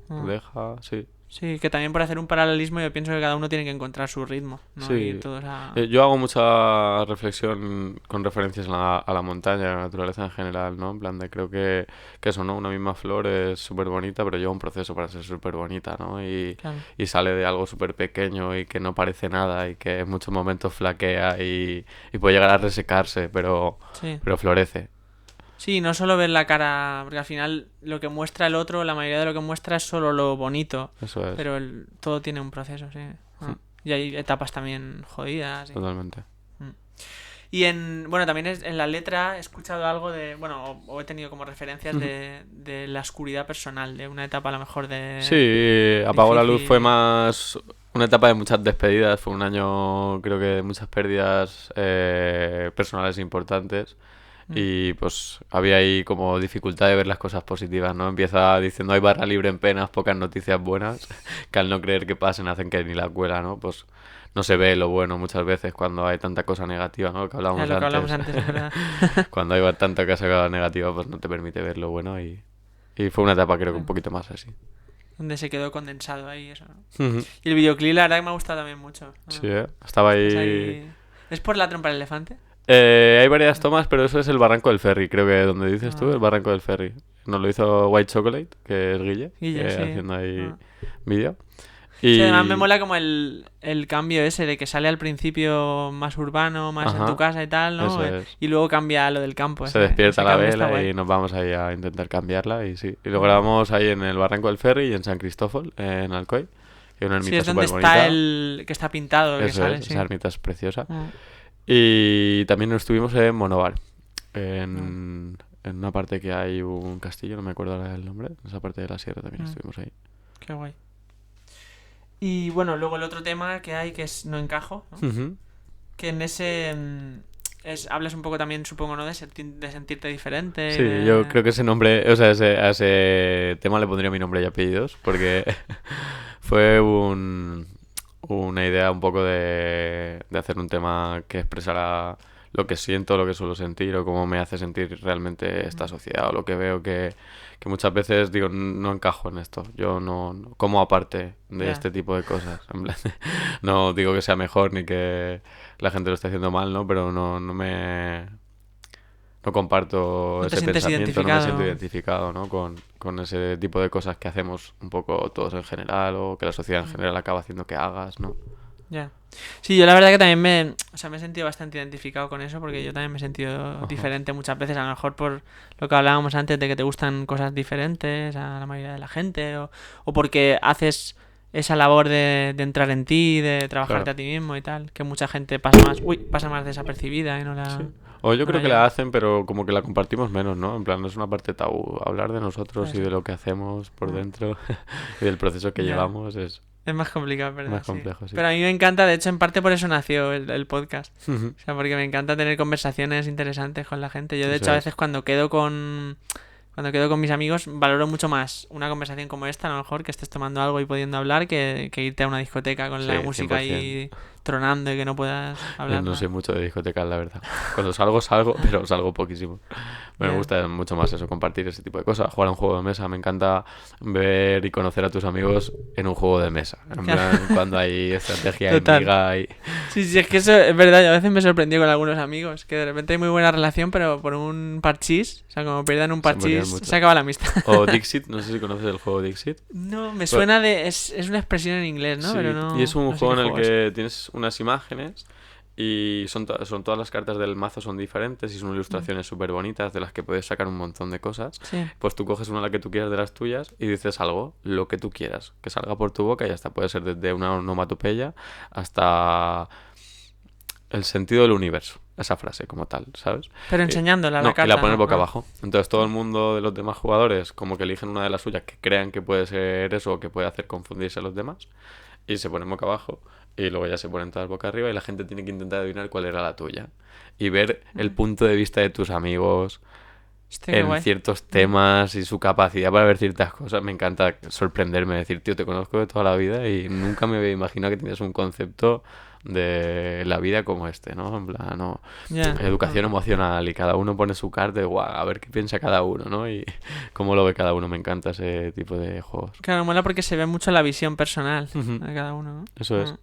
Ah. deja, sí. Sí, que también por hacer un paralelismo yo pienso que cada uno tiene que encontrar su ritmo, no Sí. ir todos a... Yo hago mucha reflexión con referencias a la montaña, a la naturaleza en general, ¿no? En plan de creo que eso, ¿no? Una misma flor es súper bonita, pero lleva un proceso para ser súper bonita, ¿no? Claro. Y sale de algo súper pequeño y que no parece nada y que en muchos momentos flaquea y puede llegar a resecarse, Sí. pero florece. Sí, no solo ver la cara, porque al final lo que muestra el otro, la mayoría de lo que muestra es solo lo bonito, Eso es, pero todo tiene un proceso, sí. Y hay etapas también jodidas. totalmente. Y bueno, también en la letra he escuchado algo de, bueno, o he tenido como referencias de la oscuridad personal, de una etapa a lo mejor de... Sí, Apagó la luz fue difícil. más una etapa de muchas despedidas, fue un año creo que de muchas pérdidas personales importantes y pues había ahí como dificultad de ver las cosas positivas, ¿no? Empieza diciendo hay barra libre en penas, pocas noticias buenas, que al no creer que pasen hacen que ni la cuela, ¿no? Pues no se ve lo bueno muchas veces cuando hay tanta cosa negativa, ¿no? Que Ya, hablábamos lo que hablamos antes. antes, es verdad. Cuando hay tanta cosa negativa pues no te permite ver lo bueno y fue una etapa creo que un poquito más así. Donde se quedó condensado ahí, eso, ¿no? Ujú. Y el videoclip, la verdad que me ha gustado también mucho. Sí, estaba Estás ahí. ahí... ¿Es por la trompa del elefante? Hay varias tomas, pero eso es el Barranco del Ferry, creo que donde dices tú, el Ah. Barranco del Ferry. Nos lo hizo White Chocolate, que es Guille, Guille, sí. haciendo ahí Ah. vídeo. Sí, además me Y mola como el cambio ese de que sale al principio más urbano, más en Ajá, tu casa y tal, ¿no? eso es. Y luego cambia a lo del campo. Se despierta la cambio está vela guay. y nos vamos ahí a intentar cambiarla y sí. Y lo grabamos ahí en el Barranco del Ferry y en San Cristóbal, en Alcoy, que es una Sí, ermita es donde súper está bonita. el que está pintado, el que Eso sale, es, sí. esa ermita es preciosa. Mm. Y también estuvimos en Monobar, en una parte que hay un castillo, no me acuerdo ahora el nombre, en esa parte de la sierra también estuvimos ahí. Qué guay. Y bueno, luego el otro tema que hay que es No Encajo, ¿no? Ujú. Que en ese hablas un poco también, supongo, ¿no? De sentirte diferente. Sí, yo creo que ese nombre, o sea, a ese tema le pondría mi nombre y apellidos, porque fue una idea un poco de hacer un tema que expresara lo que siento, lo que suelo sentir o cómo me hace sentir realmente esta sociedad o lo que veo que muchas veces digo, no encajo en esto. Yo no como aparte de este tipo de cosas. En plan, no digo que sea mejor ni que la gente lo esté haciendo mal, ¿no? Pero no comparto No te ese sientes pensamiento, no me siento identificado. identificado, ¿no? Con ese tipo de cosas que hacemos un poco todos en general o que la sociedad en general acaba haciendo que hagas, ¿no? Ya. Sí, yo la verdad que también me he sentido bastante identificado con eso porque yo también me he sentido diferente muchas veces, a lo mejor por lo que hablábamos antes de que te gustan cosas diferentes a la mayoría de la gente o porque haces esa labor de entrar en ti, de trabajarte Claro. a ti mismo y tal, que mucha gente pasa más desapercibida y no Sí. la... O yo no creo la que la lleva. hacen, pero como que la compartimos menos, ¿no? En plan, es una parte tabú. Hablar de nosotros Puede y de ser. lo que hacemos por Ah, dentro y del proceso que ya. llevamos es Es más complicado, ¿verdad? más Sí. complejo, sí. Pero a mí me encanta, de hecho, en parte por eso nació el podcast. O sea, porque me encanta tener conversaciones interesantes con la gente. Yo, de hecho, Eso a es. veces cuando quedo con mis amigos, valoro mucho más una conversación como esta, a lo mejor, que estés tomando algo y pudiendo hablar, que irte a una discoteca con Sí, la música 100%. ahí tronando y que no puedas Yo hablar no soy nada. mucho de discotecas, la verdad. Cuando salgo, pero salgo poquísimo. Me Ya. gusta mucho más eso, compartir ese tipo de cosas. Jugar a un juego de mesa. Me encanta ver y conocer a tus amigos en un juego de mesa. En plan, cuando hay estrategia, Total. intriga y... Sí, sí, es que eso es verdad. Yo a veces me sorprendió con algunos amigos, que de repente hay muy buena relación, pero por un parchís, o sea, como pierdan un Se morían parchís, mucho. se acaba la amistad. O Dixit, no sé si conoces el juego Dixit. No, me Pues, suena de... Es una expresión en inglés, ¿no? Pero sí, y es un no sé juego qué en el juego es. que tienes unas imágenes y son todas las cartas del mazo son diferentes y son Mm, ilustraciones súper bonitas de las que puedes sacar un montón de cosas. sí. Pues tú coges una la que tú quieras de las tuyas y dices algo, lo que tú quieras, que salga por tu boca y hasta puede ser desde una onomatopeya hasta el sentido del universo, esa frase como tal, ¿sabes? Pero Eh, enseñándola a la no, y la carta, pones ¿no? boca Ah, abajo. Entonces todo el mundo de los demás jugadores como que eligen una de las suyas que crean que puede ser eso o que puede hacer confundirse a los demás y se ponen boca abajo y luego ya se ponen todas boca arriba y la gente tiene que intentar adivinar cuál era la tuya y ver el punto de vista de tus amigos hostia, qué en guay. ciertos temas y su capacidad para ver ciertas cosas. Me encanta sorprenderme, decir, tío, te conozco de toda la vida y nunca me había imaginado que tienes un concepto de la vida como este, ¿no? En plan, no, Ya. educación emocional y cada uno pone su carta y guau, a ver qué piensa cada uno, ¿no? Y cómo lo ve cada uno. Me encanta ese tipo de juegos. Claro, mola porque se ve mucho la visión personal Ujú. de cada uno, ¿no? Eso es.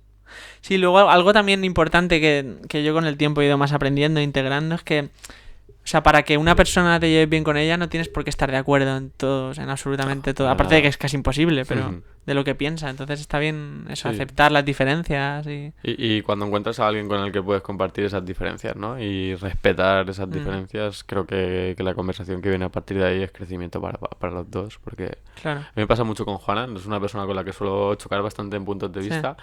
Sí, luego algo también importante que yo con el tiempo he ido más aprendiendo, integrando, es que, o sea, para que una persona te lleve bien con ella no tienes por qué estar de acuerdo en todo, en absolutamente todo. Para Aparte de que nada. es casi imposible, pero Ujú. de lo que piensa. Entonces está bien eso, Sí. aceptar las diferencias y... Y cuando encuentras a alguien con el que puedes compartir esas diferencias, ¿no? Y respetar esas Mm, diferencias, creo que la conversación que viene a partir de ahí es crecimiento para los dos, porque claro, a mí me pasa mucho con Juana, es una persona con la que suelo chocar bastante en puntos de sí. vista,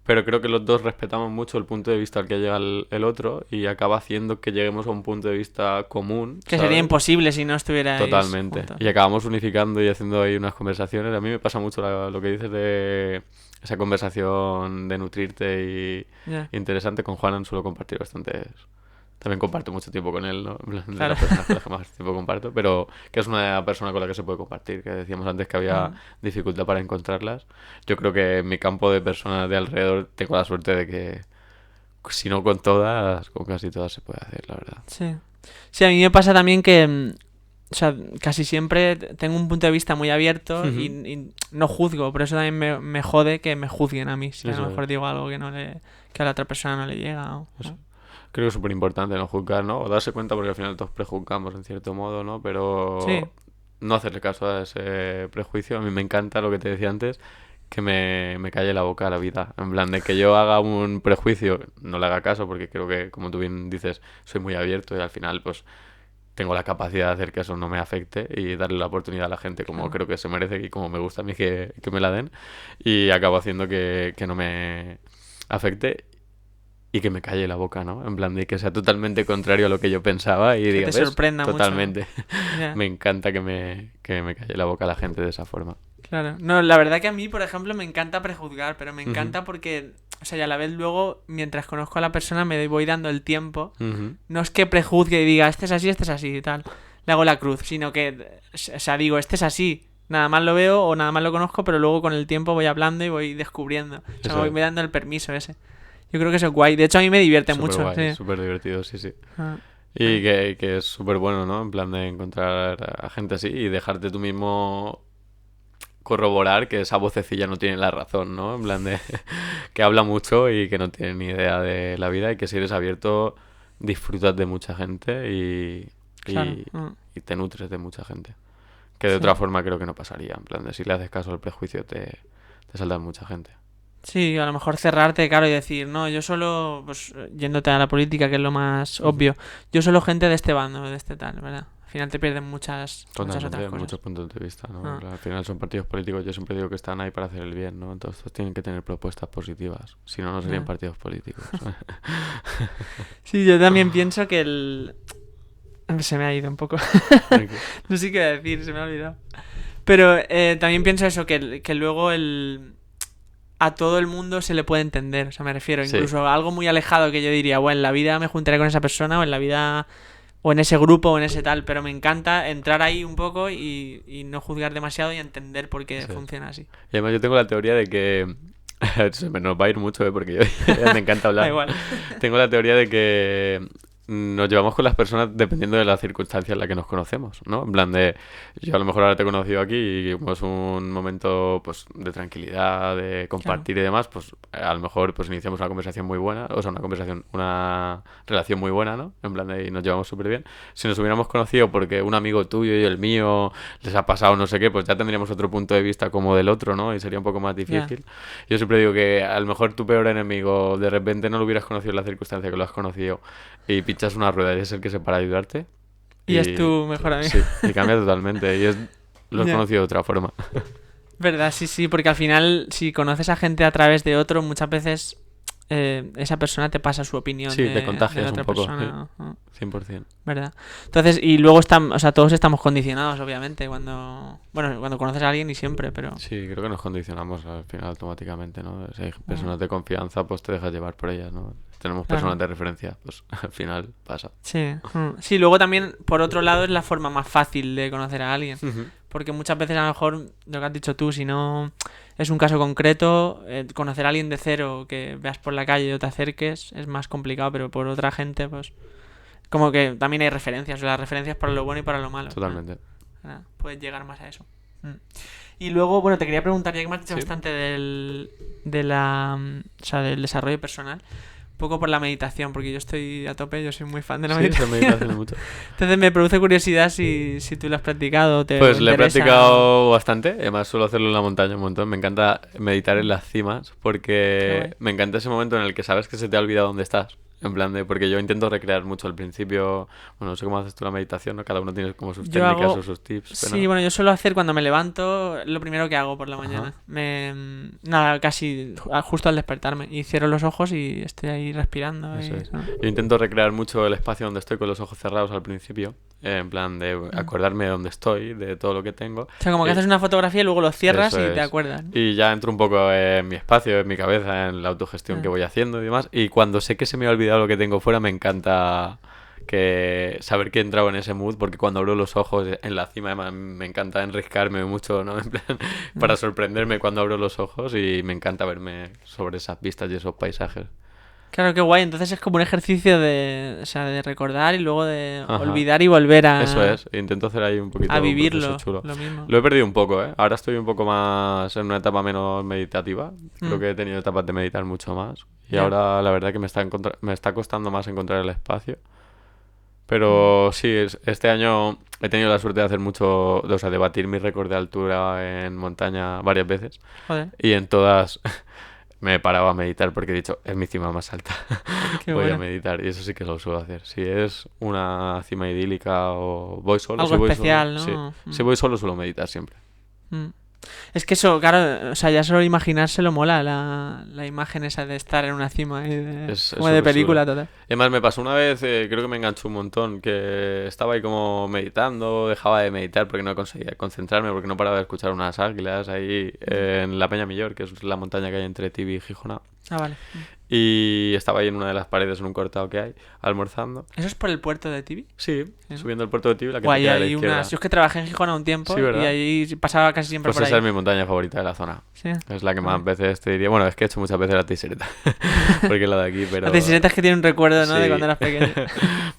pero creo que los dos respetamos mucho el punto de vista al que llega el otro y acaba haciendo que lleguemos a un punto de vista común, Que sería ¿sabes? imposible si no estuvierais Totalmente. juntos. Y acabamos unificando y haciendo ahí unas conversaciones. A mí me pasa mucho lo que dices de esa conversación de nutrirte y Ya, interesante. Con Juanan suelo compartir bastantes. También comparto mucho tiempo con él, ¿no? En plan, de claro. las personas con las que más tiempo comparto, pero que es una persona con la que se puede compartir, que decíamos antes que había Mm. dificultad para encontrarlas. Yo creo que en mi campo de personas de alrededor tengo la suerte de que, si no con todas, con casi todas se puede hacer, la verdad. Sí. Sí, a mí me pasa también que, o sea, casi siempre tengo un punto de vista muy abierto y no juzgo, por eso también me jode que me juzguen a mí, si a lo Eso mejor es. digo algo que a la otra persona no le llega. Eso. Creo que es súper importante no juzgar, ¿no? O darse cuenta porque al final todos prejuzgamos en cierto modo, ¿no? Sí, Pero no hacerle caso a ese prejuicio. A mí me encanta lo que te decía antes, que me calle la boca a la vida. En plan, de que yo haga un prejuicio, no le haga caso porque creo que, como tú bien dices, soy muy abierto y al final, pues, tengo la capacidad de hacer que eso no me afecte y darle la oportunidad a la gente como claro. creo que se merece y como me gusta a mí que me la den. Y acabo haciendo que no me afecte y que me calle la boca, ¿no? En plan de que sea totalmente contrario a lo que yo pensaba y Que diga, te ¿ves? sorprenda mucho. Totalmente. Ya, Me encanta que me calle la boca la gente de esa forma. claro. No, la verdad que a mí, por ejemplo, me encanta prejuzgar, pero me Ujú. encanta porque O sea, y a la vez luego, mientras conozco a la persona, me voy dando el tiempo. Ujú. No es que prejuzgue y diga, este es así y tal. Le hago la cruz, sino que, o sea, digo, este es así. Nada más lo veo o nada más lo conozco, pero luego con el tiempo voy hablando y voy descubriendo. O sea, Eso me es. voy dando el permiso ese. Yo creo que eso es guay. De hecho, a mí me divierte Súper mucho. guay, Sí. súper divertido, sí, sí. Ah, Y que es súper bueno, ¿no? En plan de encontrar a gente así y dejarte tú mismo corroborar que esa vocecilla no tiene la razón, ¿no? En plan de que habla mucho y que no tiene ni idea de la vida y que si eres abierto disfrutas de mucha gente claro. y te nutres de mucha gente. Que de Sí. otra forma creo que no pasaría. En plan de si le haces caso al prejuicio te salta mucha gente. Sí, a lo mejor cerrarte, claro, y decir, no, yo solo, pues yéndote a la política, que es lo más Ujú. obvio, yo solo gente de este bando, de este tal, ¿verdad? Al final te pierden muchas Totalmente, otras cosas. muchos puntos de vista, ¿no? Ah, Al final son partidos políticos, yo siempre digo que están ahí para hacer el bien, ¿no? Entonces tienen que tener propuestas positivas, si no, no serían ya. partidos políticos. Sí, yo también pienso que el... Se me ha ido un poco. Tranqui. No sé qué iba a decir, se me ha olvidado. Pero también pienso eso, que luego a todo el mundo se le puede entender. O sea, me refiero, Sí, incluso a algo muy alejado que yo diría, bueno, en la vida me juntaré con esa persona, o en la vida, o en ese grupo, o en ese tal. Pero me encanta entrar ahí un poco y no juzgar demasiado y entender por qué eso es. funciona así. Y además yo tengo la teoría de que... Se me nos va a ir mucho, porque yo me encanta Da hablar. igual. Tengo la teoría de que nos llevamos con las personas dependiendo de las circunstancias en las que nos conocemos, ¿no? En plan de, yo a lo mejor ahora te he conocido aquí y como es un momento pues de tranquilidad, de Claro. compartir y demás, pues a lo mejor pues iniciamos una conversación muy buena, o sea, una relación muy buena, ¿no? En plan de y nos llevamos súper bien. Si nos hubiéramos conocido porque un amigo tuyo y el mío les ha pasado no sé qué, pues ya tendríamos otro punto de vista como del otro, ¿no? Y sería un poco más Ya. difícil. Yo siempre digo que a lo mejor tu peor enemigo de repente no lo hubieras conocido en la circunstancia que lo has conocido y pinchas una rueda y es el que se para ayudarte Y es y tu mejor amigo. sí, y cambia totalmente y lo has Ya. conocido de otra forma. Verdad, sí, sí, porque al final, si conoces a gente a través de otro, muchas veces esa persona te pasa su opinión Sí, te de la contagias un otra poco, persona. 100%. ¿Verdad? Entonces, y luego están, o sea, todos estamos condicionados, obviamente, cuando conoces a alguien y siempre, pero Sí, creo que nos condicionamos al final automáticamente, ¿no? Si hay personas de confianza, pues te dejas llevar por ellas, ¿no? Si tenemos claro. personas de referencia, pues al final pasa. Sí. Sí, luego también, por otro lado, es la forma más fácil de conocer a alguien. Ujú. Porque muchas veces, a lo mejor, lo que has dicho tú, si no es un caso concreto, conocer a alguien de cero que veas por la calle o te acerques es más complicado, pero por otra gente, pues, como que también hay referencias, las referencias para lo bueno y para lo malo. Totalmente. Puedes llegar más a eso. Y luego, bueno, te quería preguntar, ya que me has dicho Sí. bastante o sea, del desarrollo personal, un poco por la meditación, porque yo estoy a tope, yo soy muy fan de la Sí, meditación. se medita haciendo mucho. Entonces me produce curiosidad si tú lo has practicado, te Pues le he interesa. practicado bastante, además suelo hacerlo en la montaña un montón. Me encanta meditar en las cimas Qué porque guay. me encanta ese momento en el que sabes que se te ha olvidado dónde estás. En plan de, porque yo intento recrear mucho al principio, bueno, no sé cómo haces tú la meditación, ¿no? Cada uno tiene como sus Yo técnicas hago... o sus tips, Sí, pero... bueno, yo suelo hacer cuando me levanto, lo primero que hago por la mañana. Ajá. Nada, casi justo al despertarme. Y cierro los ojos y estoy ahí respirando. Eso Y, es. Yo intento recrear mucho el espacio donde estoy con los ojos cerrados al principio, en plan de acordarme de dónde estoy, de todo lo que tengo. O sea, como que Y- haces una fotografía y luego lo cierras Eso y te es. acuerdas, ¿no? Y ya entro un poco en mi espacio, en mi cabeza, en la autogestión que Ah. voy haciendo y demás. Y cuando sé que se me ha olvidado lo que tengo fuera, me encanta que saber que he entrado en ese mood, porque cuando abro los ojos en la cima, además, me encanta enriscarme mucho, ¿no? En plan, para sorprenderme cuando abro los ojos y me encanta verme sobre esas vistas y esos paisajes. Claro, qué guay. Entonces es como un ejercicio o sea, de recordar y luego de Ajá. olvidar y volver Eso es, intento hacer ahí un poquito a un proceso vivirlo. chulo. Lo mismo. Lo he perdido un poco, ¿eh? Ahora estoy un poco más en una etapa menos meditativa. Creo Mm. que he tenido etapas de meditar mucho más. Y Ya. ahora la verdad que me está costando más encontrar el espacio. Pero sí, este año he tenido la suerte de hacer mucho, o sea, de batir mi récord de altura en montaña varias veces. Joder, Y en todas me paraba a meditar porque he dicho, es mi cima más alta. qué Voy a bueno. meditar y eso sí que lo suelo hacer. Si es una cima idílica o voy solo, Algo si voy especial, solo, ¿no? sí. Si voy solo suelo meditar siempre. Mm. Es que eso, claro, o sea, ya solo imaginárselo mola, la imagen esa de estar en una cima, como de súper película chulo. total. Además me pasó una vez, creo que me enganchó un montón, que estaba ahí como meditando, dejaba de meditar porque no conseguía concentrarme, porque no paraba de escuchar unas águilas ahí en la Peña Millor, que es la montaña que hay entre Tibi y Gijona. Ah, vale. Y estaba ahí en una de las paredes, en un cortado que hay, almorzando. ¿Eso es por el puerto de Tibi? Sí, Sí. subiendo el puerto de Tibi, la que Guay, te queda a la hay izquierda. unas... Yo es que trabajé en Gijón un tiempo Sí, ¿verdad? y ahí pasaba casi siempre Pues por esa ahí. es mi montaña favorita de la zona. Sí. Es la que más Guay. veces te diría. Bueno, es que he hecho muchas veces la tisereta. Porque es la de aquí, pero. La tisereta es que tiene un recuerdo, ¿no? De Sí. cuando eras pequeño.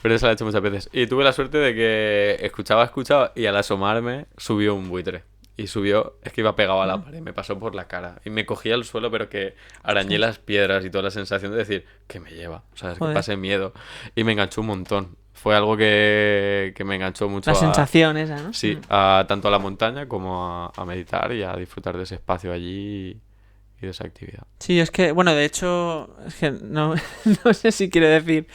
Pero esa la he hecho muchas veces. Y tuve la suerte de que escuchaba y al asomarme subió un buitre. Y subió, es que iba pegado a la pared, me pasó por la cara. Y me cogía al suelo, pero que arañé las piedras y toda la sensación de decir, que me lleva. O sea, es que Joder. pasé miedo. Y me enganchó un montón. Fue algo que me enganchó mucho La sensación esa, ¿no? Sí, tanto a la montaña como a meditar y a disfrutar de ese espacio allí y de esa actividad. Sí, es que, bueno, de hecho, es que no, no sé si quiero decir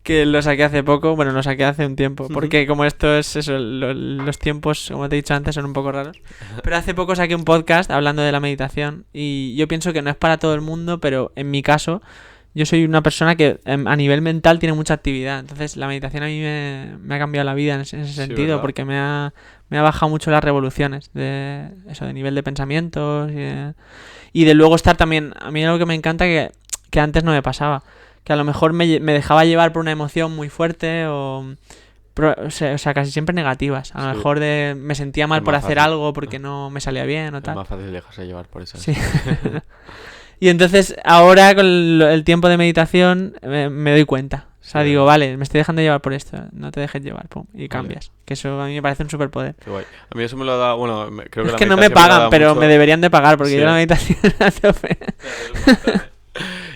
que lo saqué hace poco, bueno, lo saqué hace un tiempo, porque como esto es eso, los tiempos, como te he dicho antes, son un poco raros. Pero hace poco saqué un podcast hablando de la meditación y yo pienso que no es para todo el mundo, pero en mi caso, yo soy una persona que a nivel mental tiene mucha actividad, entonces la meditación a mí me ha cambiado la vida en ese sentido, ¿verdad? porque me ha bajado mucho las revoluciones de eso, de nivel de pensamientos y de luego estar también, a mí algo que me encanta que antes no me pasaba, que a lo mejor me dejaba llevar por una emoción muy fuerte o sea, casi siempre negativas. A lo Sí. mejor me sentía mal Es por más hacer fácil. algo porque no me salía bien o Es tal. más fácil dejarse llevar por eso. Sí. Y entonces ahora con el tiempo de meditación me doy cuenta. O sea, Sí, digo, ¿verdad? vale, me estoy dejando llevar por esto, no te dejes llevar, pum, y cambias. Que eso a mí me parece un superpoder. Qué guay. A mí eso me lo ha dado, bueno, creo que Es la que no me meditación lo ha pagan, dado pero mucho. me deberían de pagar porque Sí. yo la meditación a tope.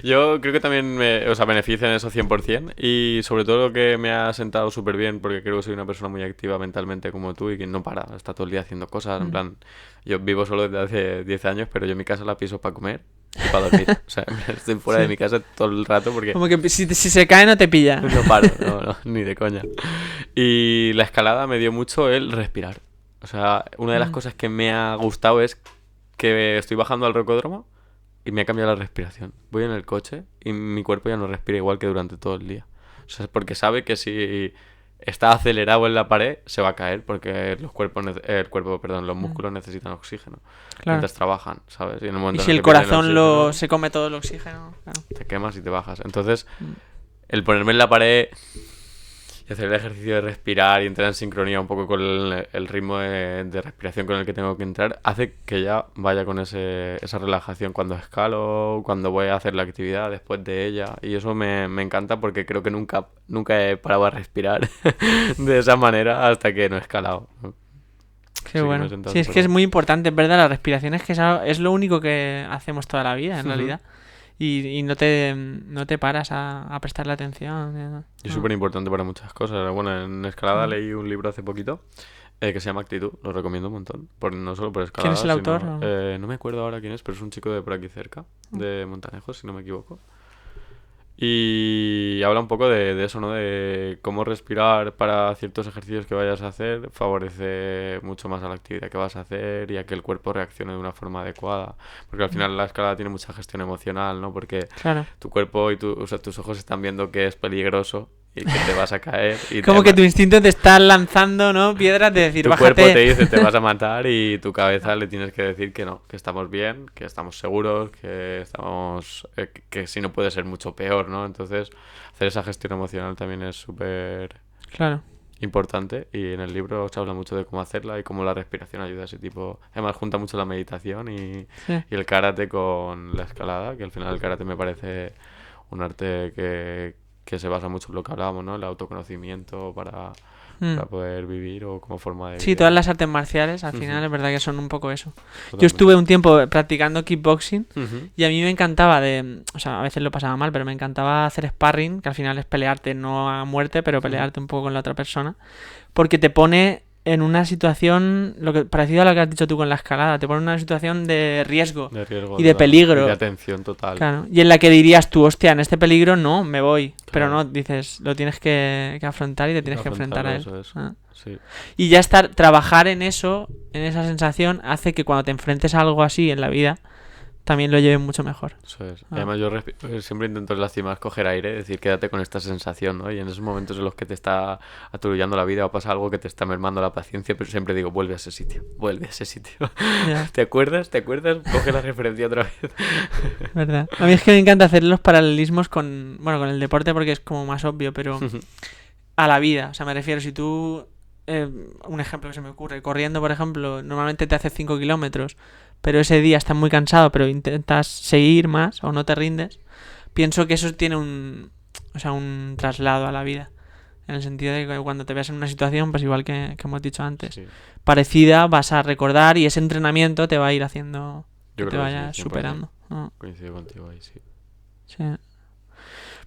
Yo creo que también o sea, beneficia en eso 100% y sobre todo lo que me ha sentado súper bien porque creo que soy una persona muy activa mentalmente como tú y que no para, está todo el día haciendo cosas, en plan, yo vivo solo desde hace 10 años, pero yo mi casa la piso para comer y para dormir, o sea, estoy fuera Sí. de mi casa todo el rato porque Como que si se cae no te pilla. no paro, no, ni de coña. Y la escalada me dio mucho el respirar, o sea, una de las cosas que me ha gustado es que estoy bajando al rocódromo y me ha cambiado la respiración. Voy en el coche y mi cuerpo ya no respira igual que durante todo el día. O sea, es porque sabe que si está acelerado en la pared, se va a caer porque los músculos necesitan oxígeno Claro. mientras trabajan, ¿sabes? Y en el Y momento si en el que pierden corazón oxígeno, se come todo el oxígeno, claro. te quemas y te bajas. Entonces, Mm. el ponerme en la pared y hacer el ejercicio de respirar y entrar en sincronía un poco con el ritmo de respiración con el que tengo que entrar, hace que ya vaya con esa relajación cuando escalo, cuando voy a hacer la actividad, después de ella. Y eso me encanta porque creo que nunca he parado a respirar de esa manera hasta que no he escalado. Qué Sí, me bueno. he sentado Sí, es súper que es bien. muy importante, es verdad, la respiración es que es lo único que hacemos toda la vida, en Ujú. realidad. Y no te paras a prestarle atención. Y es No. súper importante para muchas cosas. Bueno, en escalada leí un libro hace poquito que se llama Actitud, lo recomiendo un montón. No solo por escalada, ¿Quién es el autor? sino, no me acuerdo ahora quién es, pero es un chico de por aquí cerca, de Montanejos, si no me equivoco. Y habla un poco de eso, ¿no? De cómo respirar para ciertos ejercicios que vayas a hacer favorece mucho más a la actividad que vas a hacer y a que el cuerpo reaccione de una forma adecuada. Porque al final la escalada tiene mucha gestión emocional, ¿no? Porque Claro. tu cuerpo y o sea, tus ojos están viendo que es peligroso y que te vas a caer. Y Como que tu instinto te está lanzando, ¿no? Piedras de decir, tu bájate. cuerpo te dice te vas a matar y tu cabeza le tienes que decir que no, que estamos bien, que estamos seguros, que estamos que si no puede ser mucho peor, ¿no? Entonces, hacer esa gestión emocional también es súper Claro. importante y en el libro se habla mucho de cómo hacerla y cómo la respiración ayuda a ese tipo. Además, junta mucho la meditación y Sí. el karate con la escalada, que al final el karate me parece un arte que se basa mucho en lo que hablábamos, ¿no? El autoconocimiento para poder vivir o como forma de vida. Sí, todas las artes marciales al Ujú. final es verdad que son un poco eso. Yo Totalmente. estuve un tiempo practicando kickboxing Ujú. y a mí me encantaba o sea, a veces lo pasaba mal, pero me encantaba hacer sparring, que al final es pelearte no a muerte, pero pelearte un poco con la otra persona, porque te pone en una situación parecido a lo que has dicho tú con la escalada, te pone en una situación de riesgo. De riesgo Y de total, peligro. y de atención total. Claro, y en la que dirías tú, hostia, en este peligro no, me voy. Pero Claro. no, dices, lo tienes que afrontar y te tienes que enfrentar a él. Eso es. Ah. Sí. Y ya trabajar en eso, en esa sensación, hace que cuando te enfrentes a algo así en la vida, también lo lleve mucho mejor. Eso es. Ah. Además, yo siempre intento en las cimas coger aire, es decir, quédate con esta sensación, ¿no? Y en esos momentos en los que te está aturullando la vida o pasa algo que te está mermando la paciencia, pero siempre digo, vuelve a ese sitio, vuelve a ese sitio. Ya, ¿Te acuerdas? ¿Te acuerdas? Coge la referencia otra vez. ¿verdad? A mí es que me encanta hacer los paralelismos con, bueno, con el deporte porque es como más obvio, pero a la vida. O sea, me refiero, si tú, un ejemplo que se me ocurre, corriendo, por ejemplo, normalmente te hace 5 kilómetros, pero ese día estás muy cansado, pero intentas seguir más o no te rindes, pienso que eso tiene un traslado a la vida. En el sentido de que cuando te veas en una situación, pues igual que hemos dicho antes, Sí, parecida, vas a recordar y ese entrenamiento te va a ir haciendo que yo te creo que sí, vayas 100%. superando. Coincido contigo ahí, sí. Sí.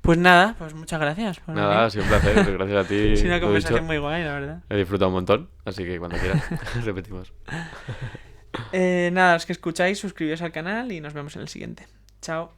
Pues nada, pues muchas gracias por Nada, ha venir. sido un placer, gracias a ti. Es una lo conversación dicho, muy guay, la verdad. he disfrutado un montón, así que cuando quieras, repetimos. Nada, los que escucháis, suscribíos al canal y nos vemos en el siguiente. Chao.